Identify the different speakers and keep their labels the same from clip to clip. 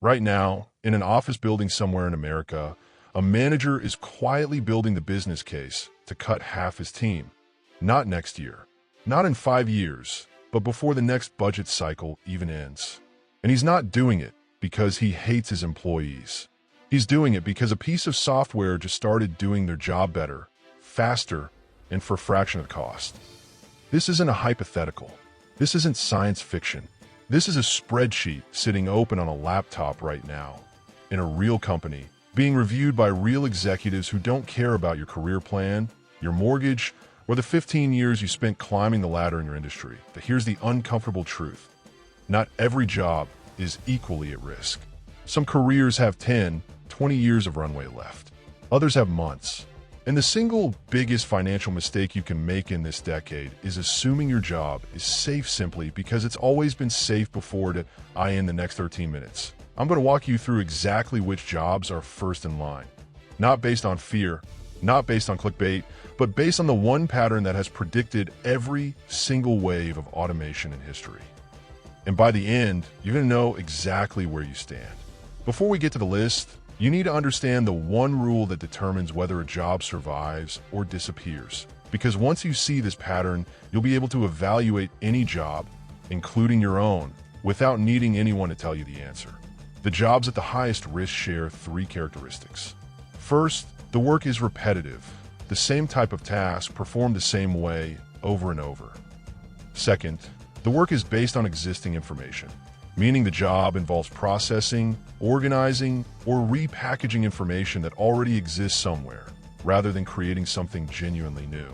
Speaker 1: Right now, in an office building somewhere in America, a manager is quietly building the business case to cut half his team. Not next year, not in 5 years, but before the next budget cycle even ends. And he's not doing it because he hates his employees. He's doing it because a piece of software just started doing their job better, faster, and for a fraction of the cost. This isn't a hypothetical. This isn't science fiction. This is a spreadsheet sitting open on a laptop right now, in a real company, being reviewed by real executives who don't care about your career plan, your mortgage, or the 15 years you spent climbing the ladder in your industry. But here's the uncomfortable truth. Not every job is equally at risk. Some careers have 10, 20 years of runway left. Others have months. And the single biggest financial mistake you can make in this decade is assuming your job is safe simply because it's always been safe before to in the next 13 minutes. I'm going to walk you through exactly which jobs are first in line. Not based on fear, not based on clickbait, but based on the one pattern that has predicted every single wave of automation in history. And by the end, you're going to know exactly where you stand. Before we get to the list, you need to understand the one rule that determines whether a job survives or disappears. Because once you see this pattern, you'll be able to evaluate any job, including your own, without needing anyone to tell you the answer. The jobs at the highest risk share 3 characteristics. First, the work is repetitive. The same type of task performed the same way over and over. Second, the work is based on existing information, meaning the job involves processing, organizing, or repackaging information that already exists somewhere, rather than creating something genuinely new.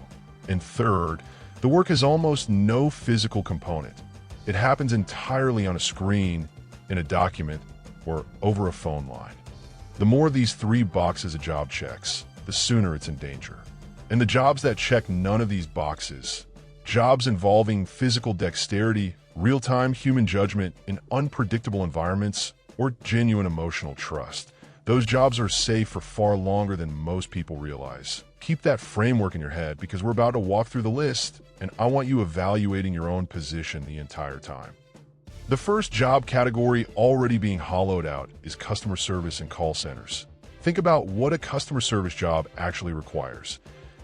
Speaker 1: And third, the work has almost no physical component. It happens entirely on a screen, in a document, or over a phone line. The more of these 3 boxes a job checks, the sooner it's in danger. And the jobs that check none of these boxes, jobs involving physical dexterity, real-time human judgment in unpredictable environments, or genuine emotional trust, those jobs are safe for far longer than most people realize. Keep that framework in your head because we're about to walk through the list, and I want you evaluating your own position the entire time. The first job category already being hollowed out is customer service and call centers. Think about what a customer service job actually requires.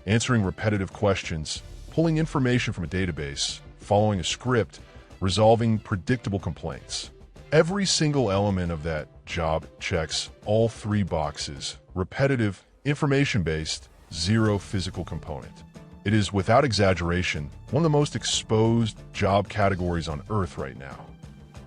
Speaker 1: Answering repetitive questions, pulling information from a database, following a script, resolving predictable complaints. Every single element of that job checks all 3 boxes: repetitive, information-based, 0 physical component. It is, without exaggeration, one of the most exposed job categories on Earth right now.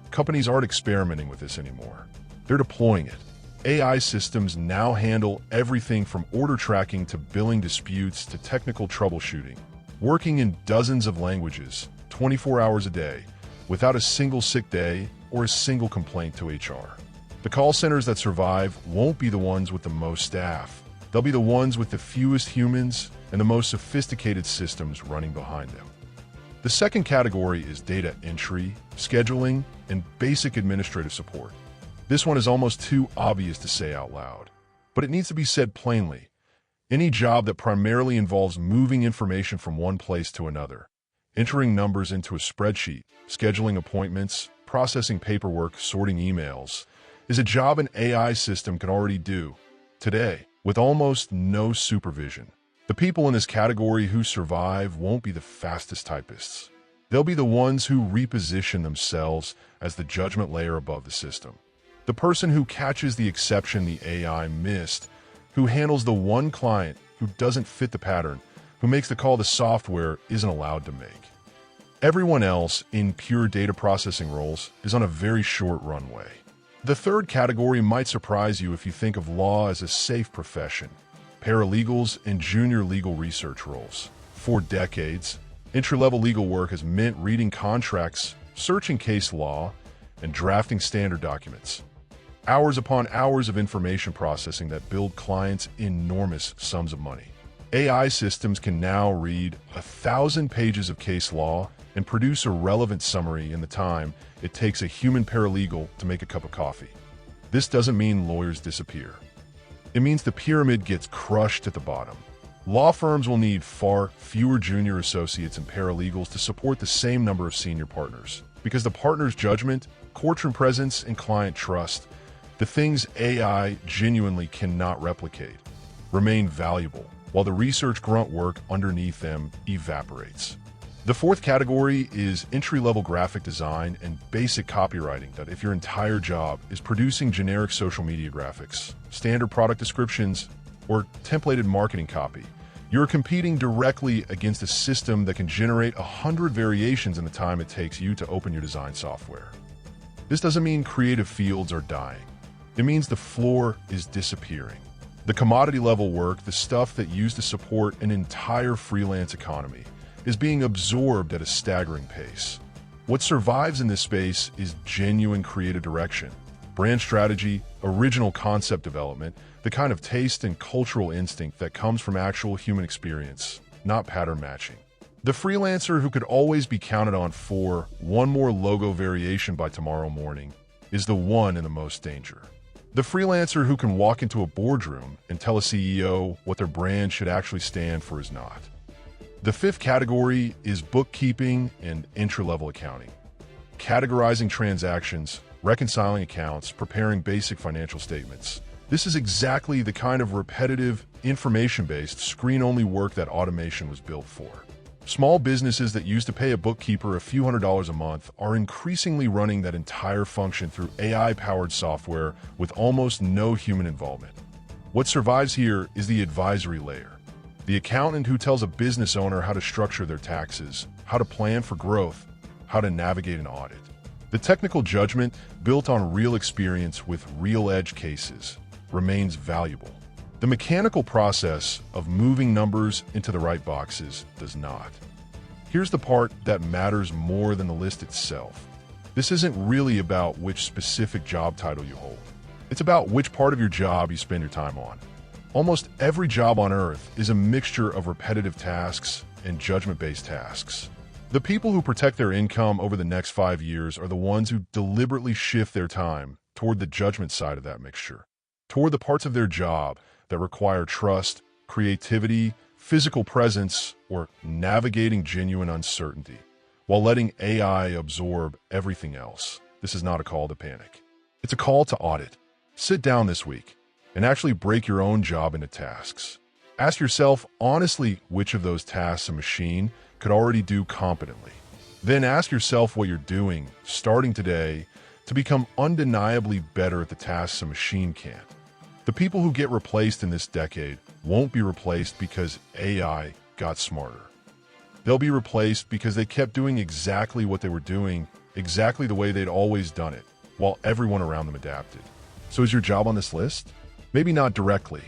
Speaker 1: Companies aren't experimenting with this anymore. They're deploying it. AI systems now handle everything from order tracking to billing disputes to technical troubleshooting, working in dozens of languages, 24 hours a day, without a single sick day or a single complaint to HR. The call centers that survive won't be the ones with the most staff. They'll be the ones with the fewest humans and the most sophisticated systems running behind them. The second category is data entry, scheduling, and basic administrative support. This one is almost too obvious to say out loud, but it needs to be said plainly. Any job that primarily involves moving information from one place to another, entering numbers into a spreadsheet, scheduling appointments, processing paperwork, sorting emails, is a job an AI system can already do today with almost no supervision. The people in this category who survive won't be the fastest typists. They'll be the ones who reposition themselves as the judgment layer above the system. The person who catches the exception the AI missed, who handles the one client who doesn't fit the pattern, who makes the call the software isn't allowed to make. Everyone else in pure data processing roles is on a very short runway. The third category might surprise you if you think of law as a safe profession. Paralegals and junior legal research roles. For decades, entry-level legal work has meant reading contracts, searching case law, and drafting standard documents. Hours upon hours of information processing that build clients enormous sums of money. AI systems can now read 1,000 pages of case law and produce a relevant summary in the time it takes a human paralegal to make a cup of coffee. This doesn't mean lawyers disappear. It means the pyramid gets crushed at the bottom. Law firms will need far fewer junior associates and paralegals to support the same number of senior partners, because the partner's judgment, courtroom presence, and client trust The things AI genuinely cannot replicate remain valuable, while the research grunt work underneath them evaporates. The fourth category is entry-level graphic design and basic copywriting, that if your entire job is producing generic social media graphics, standard product descriptions, or templated marketing copy, you're competing directly against a system that can generate 100 variations in the time it takes you to open your design software. This doesn't mean creative fields are dying. It means the floor is disappearing. The commodity-level work, the stuff that used to support an entire freelance economy, is being absorbed at a staggering pace. What survives in this space is genuine creative direction, brand strategy, original concept development, the kind of taste and cultural instinct that comes from actual human experience, not pattern matching. The freelancer who could always be counted on for one more logo variation by tomorrow morning is the one in the most danger. The freelancer who can walk into a boardroom and tell a CEO what their brand should actually stand for is not. The fifth category is bookkeeping and entry-level accounting. Categorizing transactions, reconciling accounts, preparing basic financial statements. This is exactly the kind of repetitive, information-based, screen-only work that automation was built for. Small businesses that used to pay a bookkeeper a few $100s a month are increasingly running that entire function through AI-powered software with almost no human involvement. What survives here is the advisory layer. The accountant who tells a business owner how to structure their taxes, how to plan for growth, how to navigate an audit. The technical judgment, built on real experience with real edge cases, remains valuable. The mechanical process of moving numbers into the right boxes does not. Here's the part that matters more than the list itself. This isn't really about which specific job title you hold. It's about which part of your job you spend your time on. Almost every job on Earth is a mixture of repetitive tasks and judgment-based tasks. The people who protect their income over the next 5 years are the ones who deliberately shift their time toward the judgment side of that mixture, toward the parts of their job that require trust, creativity, physical presence, or navigating genuine uncertainty, while letting AI absorb everything else. This is not a call to panic. It's a call to audit. Sit down this week and actually break your own job into tasks. Ask yourself honestly which of those tasks a machine could already do competently. Then ask yourself what you're doing, starting today, to become undeniably better at the tasks a machine can't. The people who get replaced in this decade won't be replaced because AI got smarter. They'll be replaced because they kept doing exactly what they were doing, exactly the way they'd always done it, while everyone around them adapted. So is your job on this list? Maybe not directly,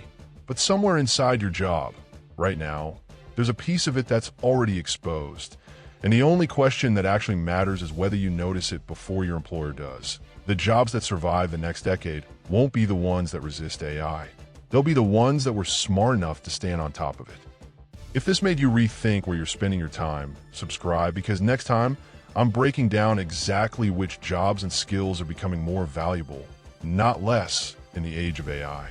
Speaker 1: but somewhere inside your job, right now, there's a piece of it that's already exposed. And the only question that actually matters is whether you notice it before your employer does. The jobs that survive the next decade won't be the ones that resist AI. They'll be the ones that were smart enough to stand on top of it. If this made you rethink where you're spending your time, subscribe, because next time I'm breaking down exactly which jobs and skills are becoming more valuable, not less, in the age of AI.